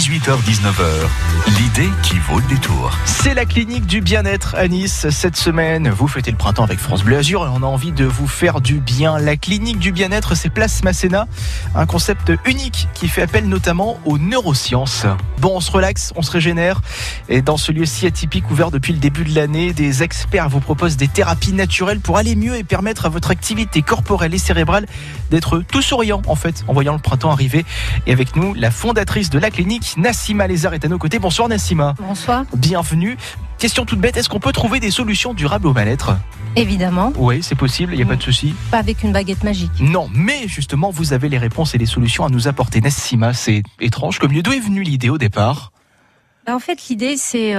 18h-19h, l'idée qui vaut le détour. C'est la clinique du bien-être à Nice. Cette semaine, vous fêtez le printemps avec France Bleu Azur et on a envie de vous faire du bien. La clinique du bien-être, c'est Place Masséna, un concept unique qui fait appel notamment aux neurosciences. Bon, on se relaxe, on se régénère. Et dans ce lieu si atypique ouvert depuis le début de l'année, des experts vous proposent des thérapies naturelles pour aller mieux et permettre à votre activité corporelle et cérébrale d'être tout souriant en fait, en voyant le printemps arriver. Et avec nous, la fondatrice de la clinique, Nassima Lézard, est à nos côtés. Bonsoir Nassima. Bonsoir. Bienvenue. Question toute bête, est-ce qu'on peut trouver des solutions durables au mal-être ? Évidemment. Oui, c'est possible, il n'y a pas de souci. Pas avec une baguette magique. Non, mais justement, vous avez les réponses et les solutions à nous apporter. Nassima, c'est étrange comme lieu. D'où est venue l'idée au départ ? En fait, l'idée, c'est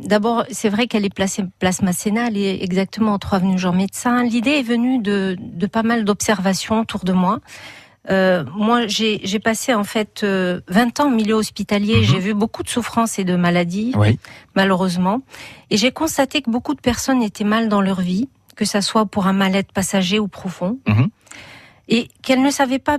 d'abord, c'est vrai qu'elle est place Masséna, elle est exactement en 3 avenue Jean Médecin. L'idée est venue de pas mal d'observations autour de moi. Moi, j'ai passé en fait 20 ans en milieu hospitalier. J'ai vu beaucoup de souffrances et de maladies, malheureusement. Et j'ai constaté que beaucoup de personnes étaient mal dans leur vie, que ça soit pour un mal-être passager ou profond. Et qu'elles ne savaient pas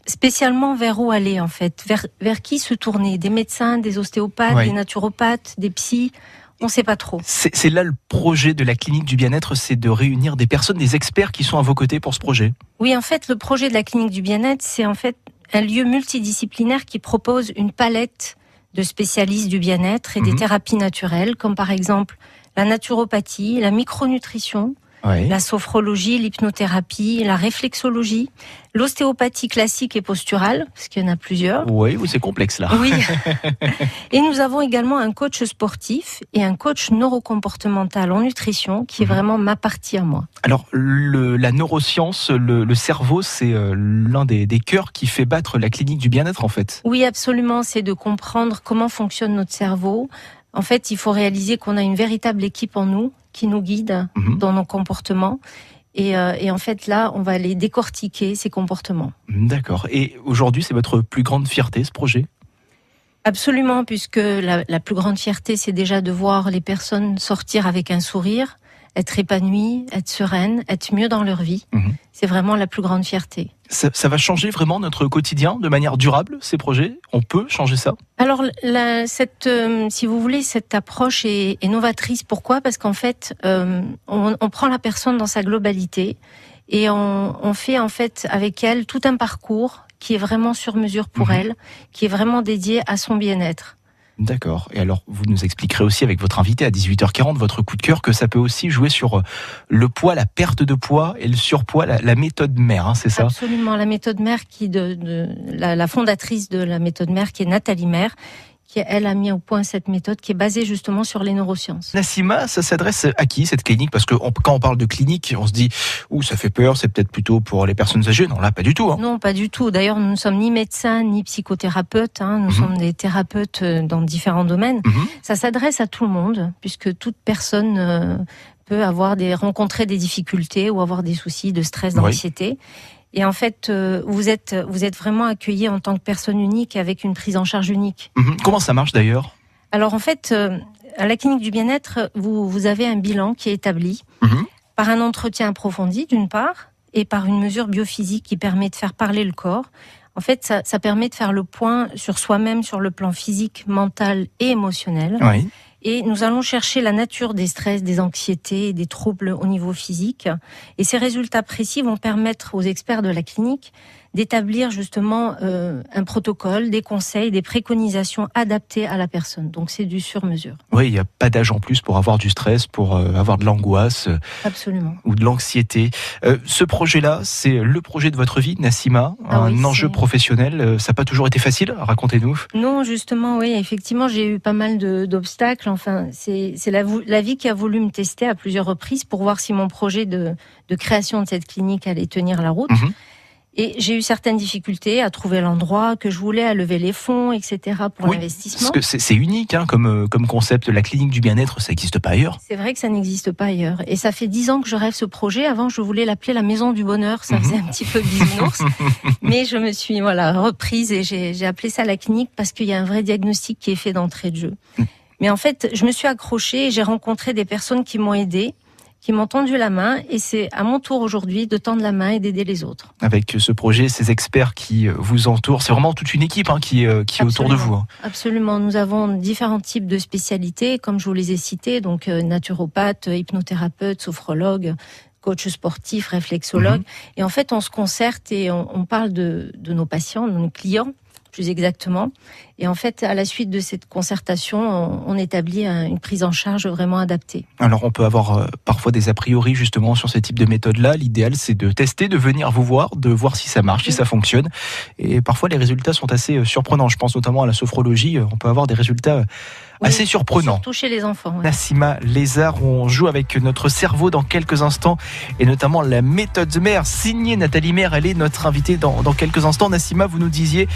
spécialement vers où aller, en fait. Vers qui se tourner. Des médecins, des ostéopathes, des naturopathes, des psys. On ne sait pas trop. C'est là le projet de la clinique du bien-être, c'est de réunir des personnes, des experts qui sont à vos côtés pour ce projet. Oui, en fait, le projet de la clinique du bien-être, c'est en fait un lieu multidisciplinaire qui propose une palette de spécialistes du bien-être et des thérapies naturelles, comme par exemple la naturopathie, la micronutrition, la sophrologie, l'hypnothérapie, la réflexologie, l'ostéopathie classique et posturale, parce qu'il y en a plusieurs. Oui, c'est complexe là. Oui. Et nous avons également un coach sportif et un coach neurocomportemental en nutrition, qui est vraiment ma partie à moi. Alors, la neuroscience, le cerveau, c'est l'un des cœurs qui fait battre la clinique du bien-être en fait. Oui, absolument, c'est de comprendre comment fonctionne notre cerveau. En fait, il faut réaliser qu'on a une véritable équipe en nous, qui nous guide dans nos comportements. Et en fait, là, on va aller décortiquer ces comportements. D'accord. Et aujourd'hui, c'est votre plus grande fierté, ce projet ? Absolument, puisque la plus grande fierté, c'est déjà de voir les personnes sortir avec un sourire, être épanouies, être sereines, être mieux dans leur vie. C'est vraiment la plus grande fierté. Ça va changer vraiment notre quotidien de manière durable, ces projets ? On peut changer ça ? Alors, si vous voulez, cette approche est novatrice. Pourquoi ? Parce qu'en fait, on prend la personne dans sa globalité et on fait en fait avec elle tout un parcours qui est vraiment sur mesure pour elle, qui est vraiment dédié à son bien-être. D'accord. Et alors, vous nous expliquerez aussi avec votre invité à 18h40, votre coup de cœur, que ça peut aussi jouer sur le poids, la perte de poids et le surpoids, la méthode mère, c'est ça ? Absolument, la méthode mère, la fondatrice de la méthode mère, qui est Nathalie Mère, qui elle a mis au point cette méthode qui est basée justement sur les neurosciences. Nassima, ça s'adresse à qui cette clinique ? Parce que quand on parle de clinique, on se dit ça fait peur, c'est peut-être plutôt pour les personnes âgées. Non, là, pas du tout. Non, pas du tout. D'ailleurs, nous ne sommes ni médecins ni psychothérapeutes. Nous sommes des thérapeutes dans différents domaines. Ça s'adresse à tout le monde, puisque toute personne peut rencontrer des difficultés ou avoir des soucis de stress, d'anxiété. Et en fait, vous êtes vraiment accueilli en tant que personne unique avec une prise en charge unique. Comment ça marche d'ailleurs ? Alors en fait, à la clinique du bien-être, vous avez un bilan qui est établi par un entretien approfondi d'une part et par une mesure biophysique qui permet de faire parler le corps. En fait, ça permet de faire le point sur soi-même sur le plan physique, mental et émotionnel. Et nous allons chercher la nature des stress, des anxiétés, des troubles au niveau physique. Et ces résultats précis vont permettre aux experts de la clinique d'établir justement un protocole, des conseils, des préconisations adaptées à la personne. Donc c'est du sur-mesure. Oui, il n'y a pas d'âge en plus pour avoir du stress, pour avoir de l'angoisse. Absolument. Ou de l'anxiété. Ce projet-là, c'est le projet de votre vie, Nassima, un enjeu professionnel. Ça n'a pas toujours été facile, racontez-nous. Non, justement, oui, effectivement, j'ai eu pas mal d'obstacles. Enfin, c'est la vie qui a voulu me tester à plusieurs reprises pour voir si mon projet de création de cette clinique allait tenir la route. Et j'ai eu certaines difficultés à trouver l'endroit que je voulais, à lever les fonds, etc. pour l'investissement. Parce que c'est unique comme concept. La clinique du bien-être, ça n'existe pas ailleurs. C'est vrai que ça n'existe pas ailleurs. Et ça fait 10 ans que je rêve ce projet. Avant, je voulais l'appeler la Maison du Bonheur. Ça faisait un petit peu bisounours. Mais je me suis reprise et j'ai appelé ça la clinique parce qu'il y a un vrai diagnostic qui est fait d'entrée de jeu. Mais en fait, je me suis accrochée et j'ai rencontré des personnes qui m'ont aidée, qui m'ont tendu la main et c'est à mon tour aujourd'hui de tendre la main et d'aider les autres. Avec ce projet, ces experts qui vous entourent, c'est vraiment toute une équipe qui est autour de vous. Absolument, nous avons différents types de spécialités, comme je vous les ai cités, donc naturopathe, hypnothérapeute, sophrologue, coach sportif, réflexologue. Et en fait, on se concerte et on parle de nos patients, de nos clients, plus exactement. Et en fait, à la suite de cette concertation, on établit une prise en charge vraiment adaptée. Alors, on peut avoir parfois des a priori justement sur ce type de méthode-là. L'idéal, c'est de tester, de venir vous voir, de voir si ça marche, si ça fonctionne. Et parfois, les résultats sont assez surprenants. Je pense notamment à la sophrologie. On peut avoir des résultats assez surprenants. Surtout chez les enfants. Ouais. Nassima Lézard, on joue avec notre cerveau dans quelques instants et notamment la méthode mère signée Nathalie Maire. Elle est notre invitée dans quelques instants. Nassima, vous nous disiez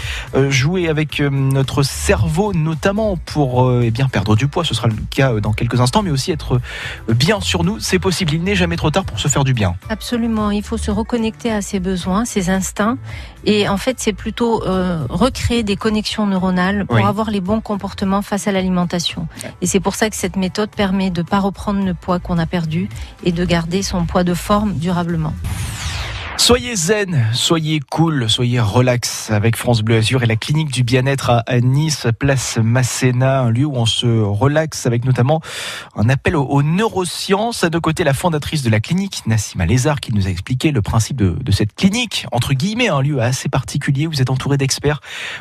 jouer avec notre cerveau notamment pour perdre du poids. Ce sera le cas dans quelques instants, mais aussi être bien sur nous. C'est possible. Il n'est jamais trop tard pour se faire du bien. Absolument. Il faut se reconnecter à ses besoins, ses instincts. Et en fait, c'est plutôt recréer des connexions neuronales pour avoir les bons comportements face à l'alimentation. Et c'est pour ça que cette méthode permet de ne pas reprendre le poids qu'on a perdu et de garder son poids de forme durablement. Soyez zen, soyez cool, soyez relax avec France Bleu Azur et la clinique du bien-être à Nice, place Masséna, un lieu où on se relaxe avec notamment un appel aux neurosciences. À nos côtés, la fondatrice de la clinique, Nassima Lézard, qui nous a expliqué le principe de cette clinique, entre guillemets, un lieu assez particulier. Vous êtes entouré d'experts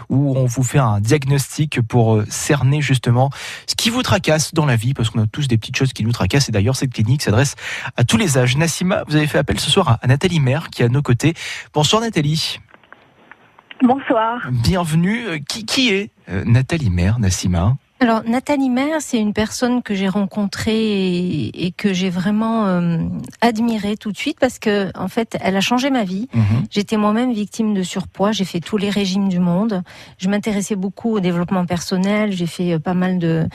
où on vous fait un diagnostic pour cerner justement ce qui vous tracasse dans la vie, parce qu'on a tous des petites choses qui nous tracassent. Et d'ailleurs, cette clinique s'adresse à tous les âges. Nassima, vous avez fait appel ce soir à Nathalie Maire, qui est à nos côtés. Bonsoir Nathalie. Bonsoir. Bienvenue. Qui est Nathalie Maire, Nassima ? Alors Nathalie Maire, c'est une personne que j'ai rencontrée et que j'ai vraiment admirée tout de suite parce que en fait, elle a changé ma vie. J'étais moi-même victime de surpoids. J'ai fait tous les régimes du monde. Je m'intéressais beaucoup au développement personnel. J'ai fait pas mal de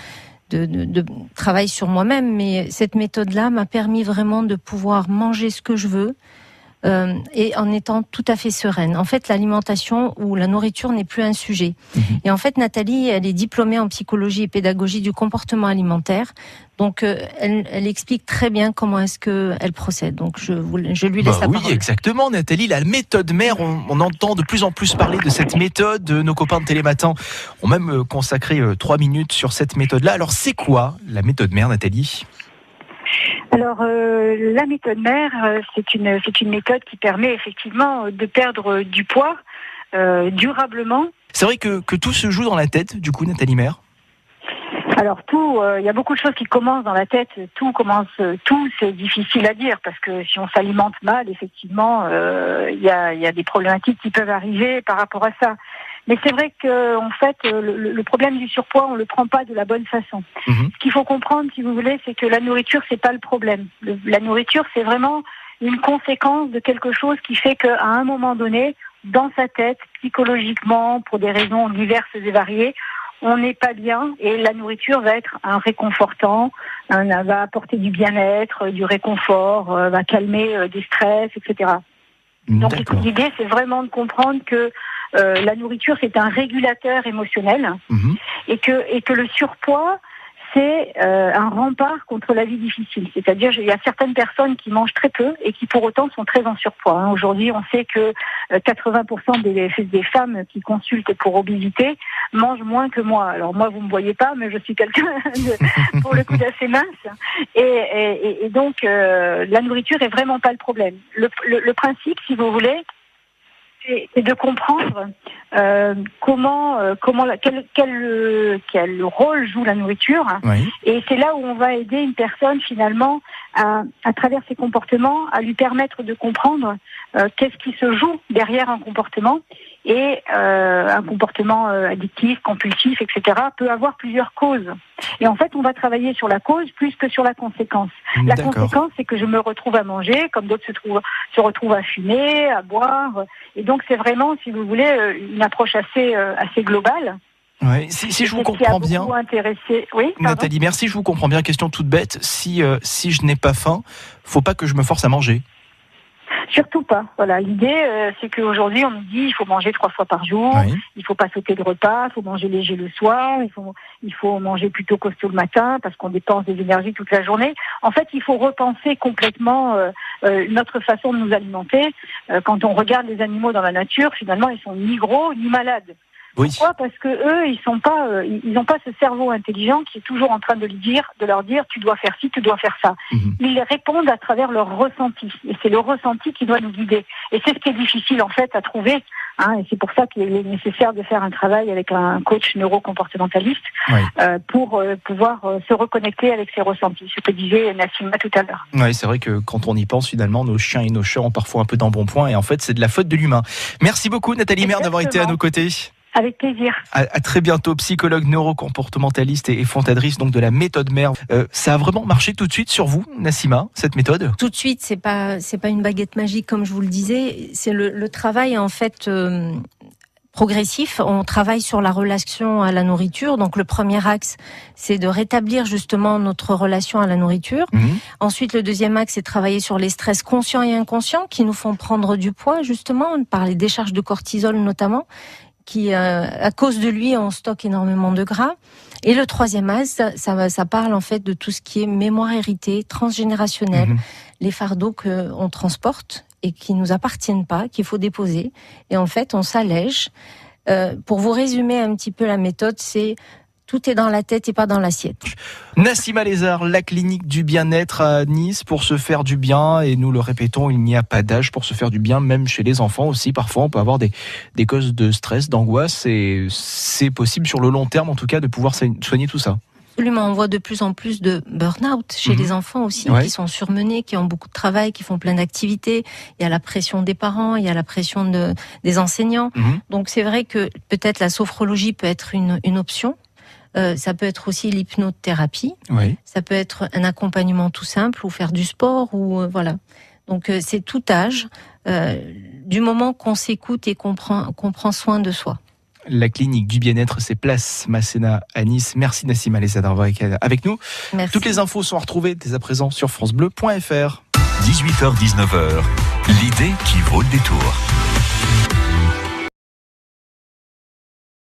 travail sur moi-même, mais cette méthode-là m'a permis vraiment de pouvoir manger ce que je veux. Et en étant tout à fait sereine. En fait, l'alimentation ou la nourriture n'est plus un sujet. Et en fait, Nathalie, elle est diplômée en psychologie et pédagogie du comportement alimentaire. Donc, elle explique très bien comment est-ce qu'elle procède. Donc, je lui laisse la parole. Oui, exactement, Nathalie. La méthode mère, on entend de plus en plus parler de cette méthode. Nos copains de Télématin ont même consacré 3 minutes sur cette méthode-là. Alors, c'est quoi la méthode mère, Nathalie ? Alors, la méthode mère, c'est une méthode qui permet effectivement de perdre du poids durablement. C'est vrai que tout se joue dans la tête, du coup, Nathalie Maire ? Alors il y a beaucoup de choses qui commencent dans la tête. Tout, c'est difficile à dire parce que si on s'alimente mal, effectivement, il y a des problématiques qui peuvent arriver par rapport à ça. Mais c'est vrai que, en fait, le problème du surpoids, on le prend pas de la bonne façon. Ce qu'il faut comprendre, si vous voulez, c'est que la nourriture, c'est pas le problème. La nourriture, c'est vraiment une conséquence de quelque chose qui fait qu'à un moment donné, dans sa tête, psychologiquement, pour des raisons diverses et variées, on n'est pas bien et la nourriture va être un réconfortant, va apporter du bien-être, du réconfort, va calmer des stress, etc. Donc l'idée, c'est vraiment de comprendre que la nourriture, c'est un régulateur émotionnel et que le surpoids, c'est un rempart contre la vie difficile. C'est-à-dire, il y a certaines personnes qui mangent très peu et qui pour autant sont très en surpoids. Aujourd'hui, on sait que 80% des femmes qui consultent pour obésité mangent moins que moi. Alors moi, vous me voyez pas, mais je suis quelqu'un pour le coup d'assez mince. Et donc, la nourriture est vraiment pas le problème. Le principe, si vous voulez, c'est de comprendre quel rôle joue la nourriture. Oui. Et c'est là où on va aider une personne finalement à travers ses comportements, à lui permettre de comprendre qu'est-ce qui se joue derrière un comportement. Et un comportement addictif, compulsif, etc. peut avoir plusieurs causes. Et en fait, on va travailler sur la cause plus que sur la conséquence. La conséquence, c'est que je me retrouve à manger, comme d'autres se retrouvent à fumer, à boire. Et donc, c'est vraiment, si vous voulez, une approche assez globale. Ouais, si je vous comprends bien, oui, Nathalie, merci, je vous comprends bien. Question toute bête, si je n'ai pas faim, faut pas que je me force à manger. Surtout pas. Voilà, l'idée, c'est qu'aujourd'hui, on nous dit il faut manger 3 fois par jour, Oui. il faut pas sauter de repas, il faut manger léger le soir, il faut manger plutôt costaud le matin parce qu'on dépense des énergies toute la journée. En fait, il faut repenser complètement notre façon de nous alimenter. Quand on regarde les animaux dans la nature, finalement, ils sont ni gros ni malades. Oui. Pourquoi ? Parce que eux, ils n'ont pas ce cerveau intelligent qui est toujours en train de leur dire, tu dois faire ci, tu dois faire ça. Ils répondent à travers leur ressenti. Et c'est le ressenti qui doit nous guider. Et c'est ce qui est difficile, en fait, à trouver. Et c'est pour ça qu'il est nécessaire de faire un travail avec un coach neurocomportementaliste pour pouvoir se reconnecter avec ses ressentis. Ce que disait Nassima tout à l'heure. Oui, c'est vrai que quand on y pense, finalement, nos chiens et nos chats ont parfois un peu d'embonpoint. Et en fait, c'est de la faute de l'humain. Merci beaucoup, Nathalie Maire, d'avoir été à nos côtés. Avec plaisir. À très bientôt, psychologue neurocomportementaliste et fondatrice donc de la méthode Maire. Ça a vraiment marché tout de suite sur vous, Nassima, cette méthode ? Tout de suite, c'est pas une baguette magique comme je vous le disais. C'est le travail en fait progressif. On travaille sur la relation à la nourriture. Donc le premier axe, c'est de rétablir justement notre relation à la nourriture. Ensuite, le deuxième axe, c'est de travailler sur les stress conscients et inconscients qui nous font prendre du poids justement par les décharges de cortisol notamment, qui, à cause de lui, on stocke énormément de gras. Et le troisième axe, ça parle en fait de tout ce qui est mémoire héritée, transgénérationnelle, les fardeaux qu'on transporte et qui nous appartiennent pas, qu'il faut déposer. Et en fait, on s'allège. Pour vous résumer un petit peu la méthode, c'est tout est dans la tête et pas dans l'assiette. Nassima Lézard, la clinique du bien-être à Nice pour se faire du bien. Et nous le répétons, il n'y a pas d'âge pour se faire du bien, même chez les enfants aussi. Parfois, on peut avoir des causes de stress, d'angoisse. Et c'est possible sur le long terme, en tout cas, de pouvoir soigner tout ça. Absolument, on voit de plus en plus de burn-out chez les enfants aussi, qui sont surmenés, qui ont beaucoup de travail, qui font plein d'activités. Il y a la pression des parents, il y a la pression des enseignants. Donc c'est vrai que peut-être la sophrologie peut être une option. Ça peut être aussi l'hypnothérapie. Ça peut être un accompagnement tout simple ou faire du sport ou voilà. Donc c'est tout âge, du moment qu'on s'écoute et qu'on prend soin de soi. La clinique du bien-être, c'est place Masséna à Nice. Merci Nassima Lézard d'avoir été avec nous. Merci. Toutes les infos sont à retrouver dès à présent sur francebleu.fr. 18h-19h, l'idée qui vaut le détour.